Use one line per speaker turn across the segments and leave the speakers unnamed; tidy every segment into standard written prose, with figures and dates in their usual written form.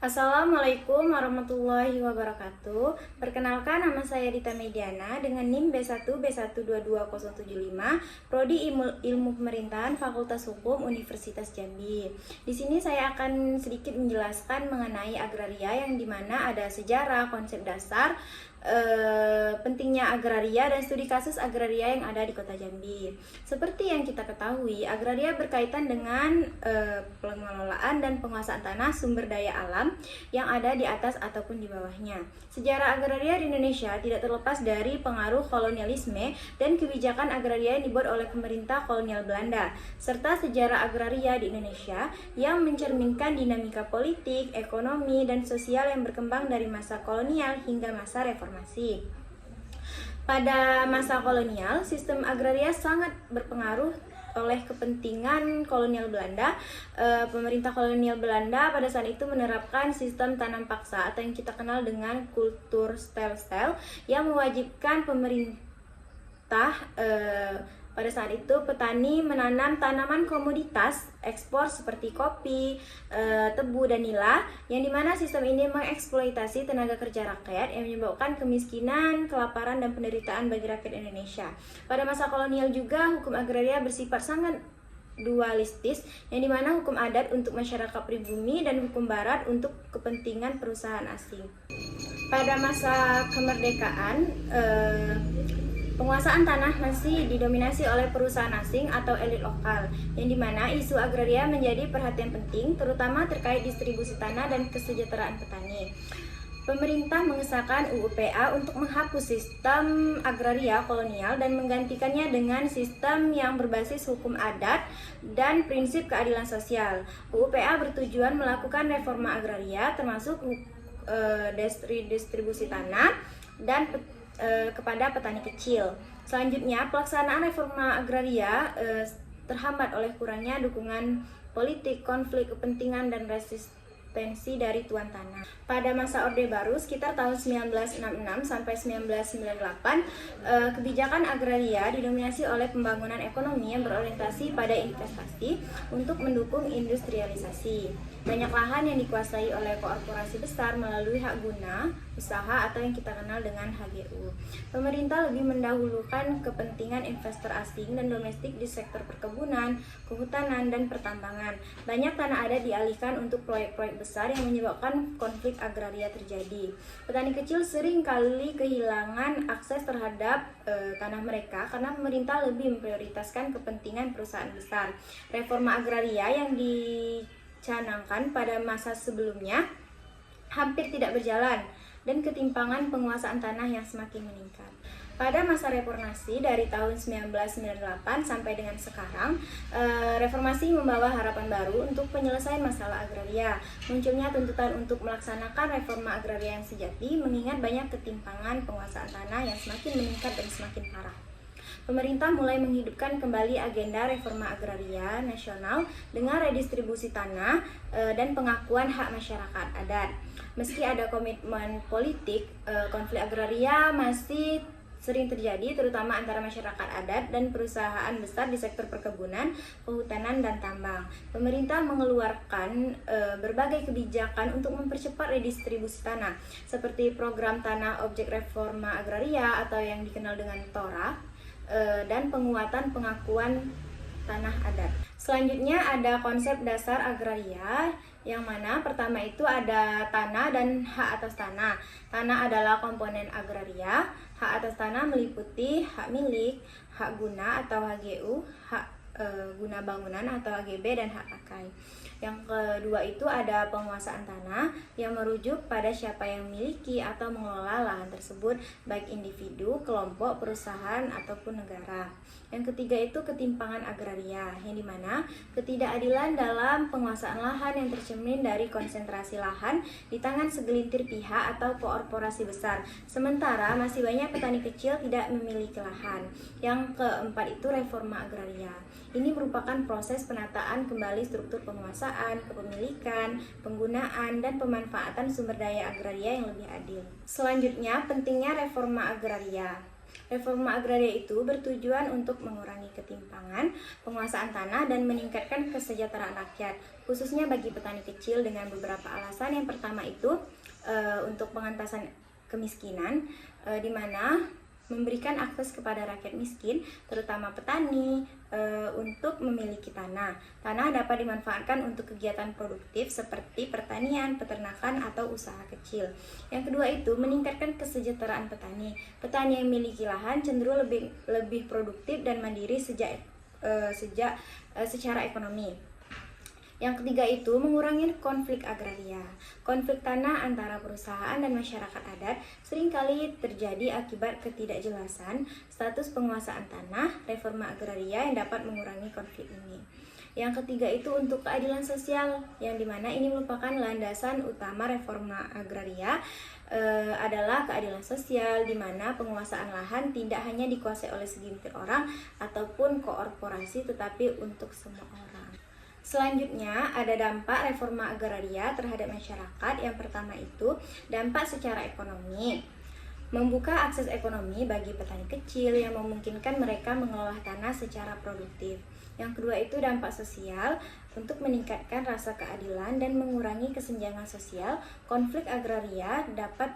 Assalamualaikum warahmatullahi wabarakatuh. Perkenalkan, nama saya Dita Mediana dengan NIM B1 B1222075, Prodi Ilmu Pemerintahan Fakultas Hukum Universitas Jambi. Di sini saya akan sedikit menjelaskan mengenai agraria, yang dimana ada sejarah, konsep dasar, pentingnya agraria dan studi kasus agraria yang ada di Kota Jambi. Seperti yang kita ketahui, agraria berkaitan dengan pengelolaan dan penguasaan tanah sumber daya alam yang ada di atas ataupun di bawahnya. Sejarah agraria di Indonesia tidak terlepas dari pengaruh kolonialisme dan kebijakan agraria yang dibuat oleh pemerintah kolonial Belanda, serta sejarah agraria di Indonesia yang mencerminkan dinamika politik, ekonomi, dan sosial yang berkembang dari masa kolonial hingga masa reformasi. Pada masa kolonial, sistem agraria sangat berpengaruh oleh kepentingan kolonial Belanda. Pemerintah kolonial Belanda pada saat itu menerapkan sistem tanam paksa atau yang kita kenal dengan kultur stel-stel, yang mewajibkan pemerintah pada saat itu petani menanam tanaman komoditas ekspor seperti kopi, tebu, dan nila, yang dimana sistem ini mengeksploitasi tenaga kerja rakyat yang menyebabkan kemiskinan, kelaparan, dan penderitaan bagi rakyat Indonesia. Pada masa kolonial juga, hukum agraria bersifat sangat dualistis, yang dimana hukum adat untuk masyarakat pribumi dan hukum barat untuk kepentingan perusahaan asing. Pada masa kemerdekaan, penguasaan tanah masih didominasi oleh perusahaan asing atau elit lokal, yang dimana isu agraria menjadi perhatian penting, terutama terkait distribusi tanah dan kesejahteraan petani. Pemerintah mengesahkan UU PA untuk menghapus sistem agraria kolonial dan menggantikannya dengan sistem yang berbasis hukum adat dan prinsip keadilan sosial. UU PA bertujuan melakukan reforma agraria, termasuk distribusi tanah dan kepada petani kecil. Selanjutnya, pelaksanaan reforma agraria terhambat oleh kurangnya dukungan politik, konflik kepentingan, dan resistensi dari tuan tanah. Pada masa Orde Baru sekitar tahun 1966 sampai 1998, kebijakan agraria didominasi oleh pembangunan ekonomi yang berorientasi pada investasi untuk mendukung industrialisasi. Banyak lahan yang dikuasai oleh korporasi besar melalui hak guna usaha atau yang kita kenal dengan HGU. Pemerintah lebih mendahulukan kepentingan investor asing dan domestik di sektor perkebunan, kehutanan, dan pertambangan. Banyak tanah adat dialihkan untuk proyek-proyek besar yang menyebabkan konflik agraria terjadi. Petani kecil sering kali kehilangan akses terhadap tanah mereka karena pemerintah lebih memprioritaskan kepentingan perusahaan besar. Reforma agraria yang dicanangkan pada masa sebelumnya hampir tidak berjalan, dan ketimpangan penguasaan tanah yang semakin meningkat. Pada masa reformasi dari tahun 1998 sampai dengan sekarang, reformasi membawa harapan baru untuk penyelesaian masalah agraria. Munculnya tuntutan untuk melaksanakan reforma agraria yang sejati, mengingat banyak ketimpangan penguasaan tanah yang semakin meningkat dan semakin parah. Pemerintah mulai menghidupkan kembali agenda reforma agraria nasional dengan redistribusi tanah dan pengakuan hak masyarakat adat. Meski ada komitmen politik, konflik agraria masih sering terjadi, terutama antara masyarakat adat dan perusahaan besar di sektor perkebunan, kehutanan, dan tambang. Pemerintah mengeluarkan berbagai kebijakan untuk mempercepat redistribusi tanah, seperti program tanah objek reforma agraria atau yang dikenal dengan TORA, dan penguatan pengakuan tanah adat. Selanjutnya ada konsep dasar agraria, yang mana pertama itu ada tanah dan hak atas tanah. Tanah adalah komponen agraria. Hak atas tanah meliputi hak milik, hak guna atau HGU, hak guna bangunan atau HGB, dan hak pakai. Yang kedua itu ada penguasaan tanah, yang merujuk pada siapa yang memiliki atau mengelola lahan tersebut, baik individu, kelompok, perusahaan, ataupun negara. Yang ketiga itu ketimpangan agraria, yang dimana ketidakadilan dalam penguasaan lahan yang tercermin dari konsentrasi lahan di tangan segelintir pihak atau korporasi besar, sementara masih banyak petani kecil tidak memiliki lahan. Yang keempat itu reforma agraria. Ini merupakan proses penataan kembali struktur penguasaan, kepemilikan, penggunaan, dan pemanfaatan sumber daya agraria yang lebih adil. Selanjutnya, pentingnya reforma agraria. Reforma agraria itu bertujuan untuk mengurangi ketimpangan penguasaan tanah dan meningkatkan kesejahteraan rakyat, khususnya bagi petani kecil dengan beberapa alasan. Yang pertama itu untuk pengentasan kemiskinan, di mana memberikan akses kepada rakyat miskin, terutama petani, untuk memiliki tanah. Tanah dapat dimanfaatkan untuk kegiatan produktif seperti pertanian, peternakan, atau usaha kecil. Yang kedua itu meningkatkan kesejahteraan petani. Petani yang memiliki lahan cenderung lebih produktif dan mandiri secara ekonomi. Yang ketiga itu mengurangi konflik agraria. Konflik tanah antara perusahaan dan masyarakat adat seringkali terjadi akibat ketidakjelasan status penguasaan tanah. Reforma agraria yang dapat mengurangi konflik ini. Yang ketiga itu untuk keadilan sosial, yang dimana ini merupakan landasan utama reforma agraria adalah keadilan sosial, di mana penguasaan lahan tidak hanya dikuasai oleh segelintir orang ataupun korporasi, tetapi untuk semua orang. Selanjutnya ada dampak reforma agraria terhadap masyarakat. Yang pertama itu dampak secara ekonomi. Membuka akses ekonomi bagi petani kecil yang memungkinkan mereka mengelola tanah secara produktif. Yang kedua itu dampak sosial untuk meningkatkan rasa keadilan dan mengurangi kesenjangan sosial. Konflik agraria dapat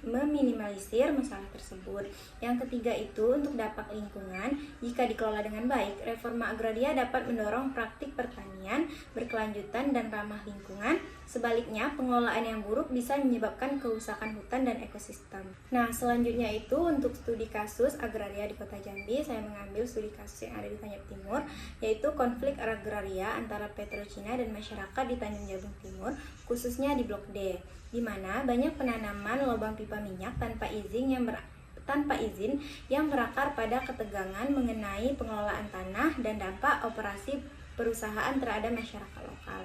meminimalisir masalah tersebut. Yang ketiga itu untuk dampak lingkungan. Jika dikelola dengan baik, reforma agraria dapat mendorong praktik pertanian berkelanjutan dan ramah lingkungan. Sebaliknya, pengelolaan yang buruk bisa menyebabkan kerusakan hutan dan ekosistem. Nah, selanjutnya itu untuk studi kasus agraria di Kota Jambi, saya mengambil studi kasus yang ada di Tanyap Timur, yaitu konflik agraria antara Petrocina dan masyarakat di Tanjung Jabung Timur, khususnya di Blok D, di mana banyak penanaman lubang pipa minyak tanpa izin yang berakar pada ketegangan mengenai pengelolaan tanah dan dampak operasi perusahaan terhadap masyarakat lokal.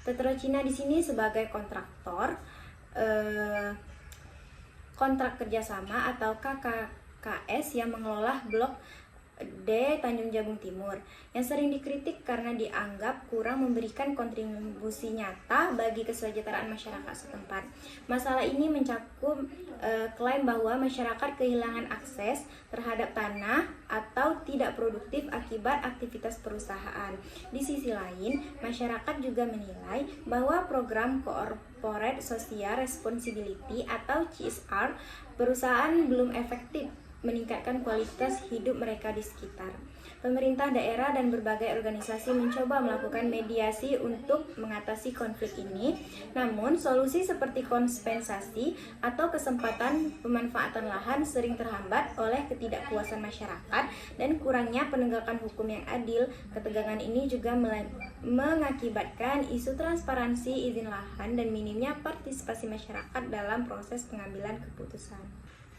Petrocina di sini sebagai kontraktor kontrak kerjasama atau KKKS yang mengelola Blok D Tanjung Jabung Timur, yang sering dikritik karena dianggap kurang memberikan kontribusi nyata bagi kesejahteraan masyarakat setempat. Masalah ini mencakup klaim bahwa masyarakat kehilangan akses terhadap tanah atau tidak produktif akibat aktivitas perusahaan. Di sisi lain, masyarakat juga menilai bahwa program Corporate Social Responsibility atau CSR perusahaan belum efektif meningkatkan kualitas hidup mereka di sekitar. Pemerintah daerah dan berbagai organisasi mencoba melakukan mediasi untuk mengatasi konflik ini. Namun, solusi seperti kompensasi atau kesempatan pemanfaatan lahan sering terhambat oleh ketidakpuasan masyarakat dan kurangnya penegakan hukum yang adil. Ketegangan ini juga mengakibatkan isu transparansi izin lahan dan minimnya partisipasi masyarakat dalam proses pengambilan keputusan.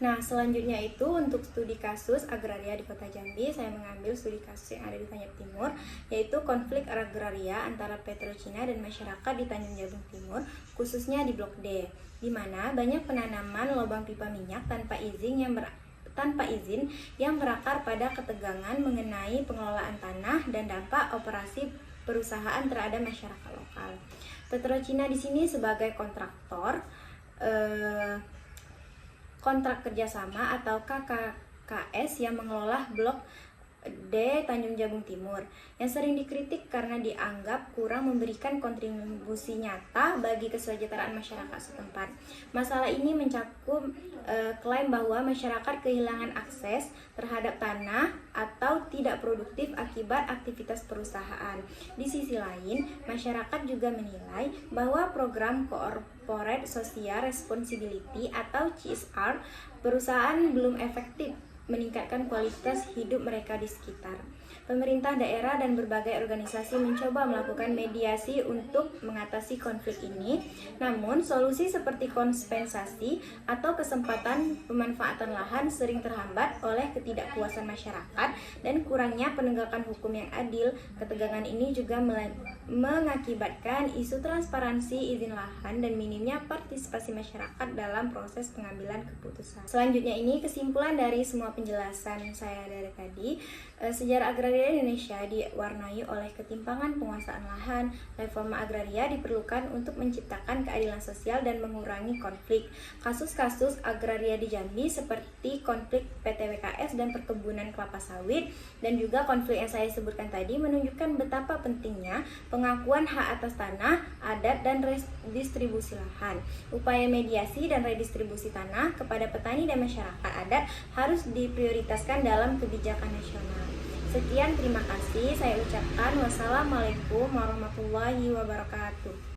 Nah, selanjutnya itu untuk studi kasus agraria di Kota Jambi, saya mengambil studi kasus yang ada di Tanyap Timur, yaitu konflik agraria antara Petrocina dan masyarakat di Tanjung Jabung Timur, khususnya di Blok D, di mana banyak penanaman lubang pipa minyak tanpa izin yang berakar pada ketegangan mengenai pengelolaan tanah dan dampak operasi perusahaan terhadap masyarakat lokal. Petrocina di sini sebagai kontraktor kontrak kerjasama atau KKKS yang mengelola Blok D Tanjung Jabung Timur, yang sering dikritik karena dianggap kurang memberikan kontribusi nyata bagi kesejahteraan masyarakat setempat. Masalah ini mencakup klaim bahwa masyarakat kehilangan akses terhadap tanah atau tidak produktif akibat aktivitas perusahaan. Di sisi lain, masyarakat juga menilai bahwa program Corporate Social Responsibility atau CSR perusahaan belum efektif meningkatkan kualitas hidup mereka di sekitar. Pemerintah daerah dan berbagai organisasi mencoba melakukan mediasi untuk mengatasi konflik ini. Namun, solusi seperti kompensasi atau kesempatan pemanfaatan lahan sering terhambat oleh ketidakpuasan masyarakat dan kurangnya penegakan hukum yang adil. Ketegangan ini juga mengakibatkan isu transparansi izin lahan dan minimnya partisipasi masyarakat dalam proses pengambilan keputusan. Selanjutnya ini kesimpulan dari semua penjelasan saya dari tadi. Sejarah agraria Indonesia diwarnai oleh ketimpangan penguasaan lahan. Reforma agraria diperlukan untuk menciptakan keadilan sosial dan mengurangi konflik. Kasus-kasus agraria di Jambi seperti konflik PTWKS dan perkebunan kelapa sawit dan juga konflik yang saya sebutkan tadi menunjukkan betapa pentingnya pengakuan hak atas tanah, adat, dan redistribusi lahan. Upaya mediasi dan redistribusi tanah kepada petani dan masyarakat adat harus diprioritaskan dalam kebijakan nasional. Sekian, terima kasih. Saya ucapkan wassalamualaikum warahmatullahi wabarakatuh.